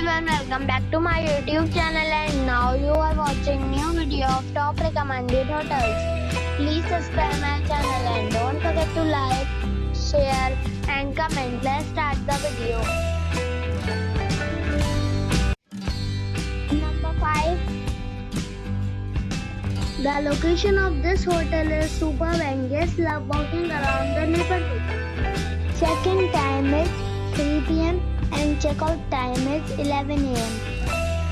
everyone, welcome back to my YouTube channel, and now you are watching new video of top recommended hotels. Please subscribe my channel and don't forget to like, share and comment. Let's start the video. Number 5. The location of this hotel is superb and guests love walking around the neighborhood. Check-in time is 3 p.m. and checkout time is 11 a.m.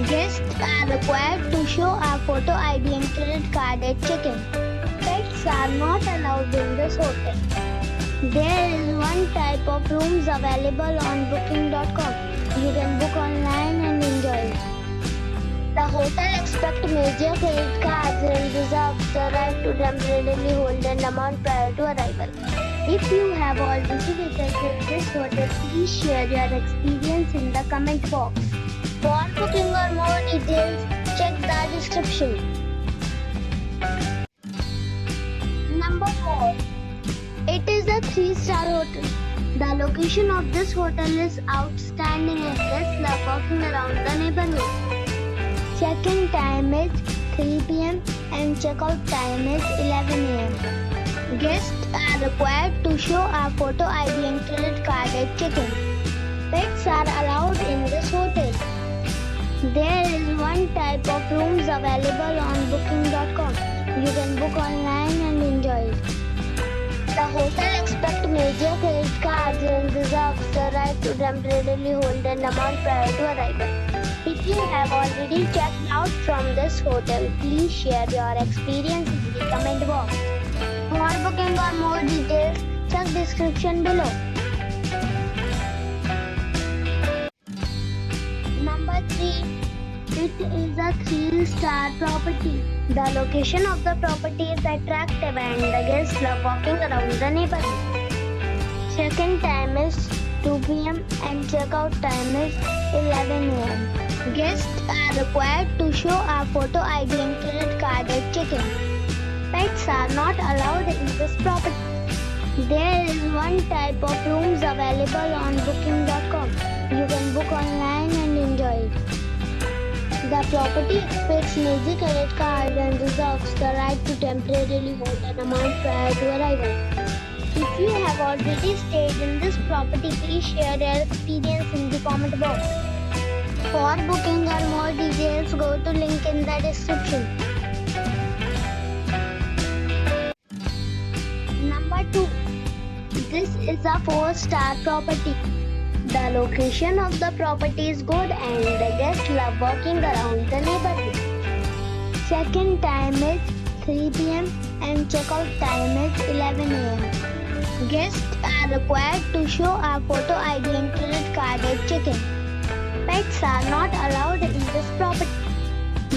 Guests are required to show a photo ID and credit card at check-in. Pets are not allowed in this hotel. There is one type of rooms available on booking.com. You can book online and enjoy it. The hotel expects major credit cards and reserves the right to temporarily hold an amount prior to arrival. If you have already visited this hotel, please share your experience in the comment box. For booking or more details, check the description. Number 4. It is a 3-star hotel. The location of this hotel is outstanding and guests love walking around the neighborhood. Check-in time is 3 p.m. and checkout time is 11 a.m. Guests are required to show a photo ID and credit card at check-in. Pets are allowed in this hotel. There is one type of rooms available on booking.com. You can book online and enjoy it. The hotel expects major credit cards and reserves the right to temporarily hold an amount prior to arrival. If you have already checked out from this hotel, please share your experience in the comment box. For booking or more details, check description below. Number 3. It is a 3-star property. The location of the property is attractive and the guests love walking around the neighborhood. Check-in time is 2 p.m. and checkout time is 11 a.m. Guests are required to show a photo ID and credit card at check-in. Pets are not allowed in this property. There is one type of rooms available on booking.com. You can book online and enjoy it. The property expects major credit cards and reserves the right to temporarily hold an amount prior to arrival. If you have already stayed in this property, please share your experience in the comment box. For booking or more details, go to link in the description. Number 2. This is a 4-star property. The location of the property is good and the guests love walking around the neighborhood. Check-in time is 3 p.m. and checkout time is 11 a.m. Guests are required to show a photo ID and credit card at check-in. Pets are not allowed in this property.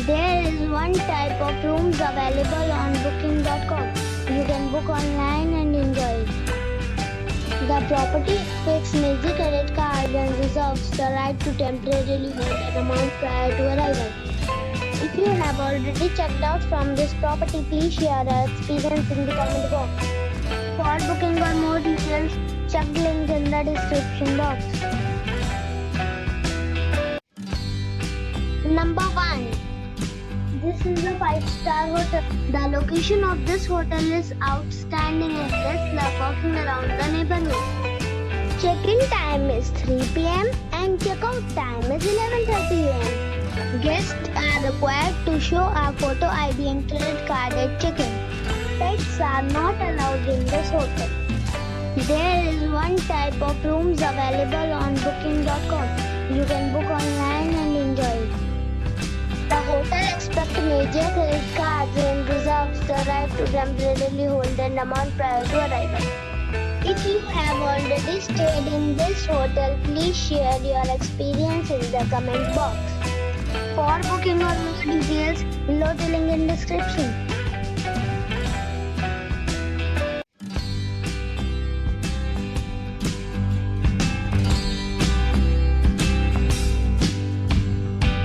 There is one type of rooms available on booking.com. You can book online and enjoy it. The property expects major credit cards and reserves the right to temporarily hold an amount prior to arrival. If you have already checked out from this property, please share your experience in the comment box. For booking or more details, check the link in the description box. Number 1. This is a 5-star hotel. The location of this hotel is outstanding and guests love walking around the neighborhood. Check-in time is 3 p.m. and checkout time is 11:30 a.m. Guests are required to show a photo ID and credit card at check-in. Pets are not allowed in this hotel. There is one type of rooms available on booking.com. You can book online and enjoy it. The hotel expects major credit cards and reserves the right to temporarily hold an amount prior to arrival. If you have already stayed in this hotel, please share your experience in the comment box. For booking or more details, below the link in description.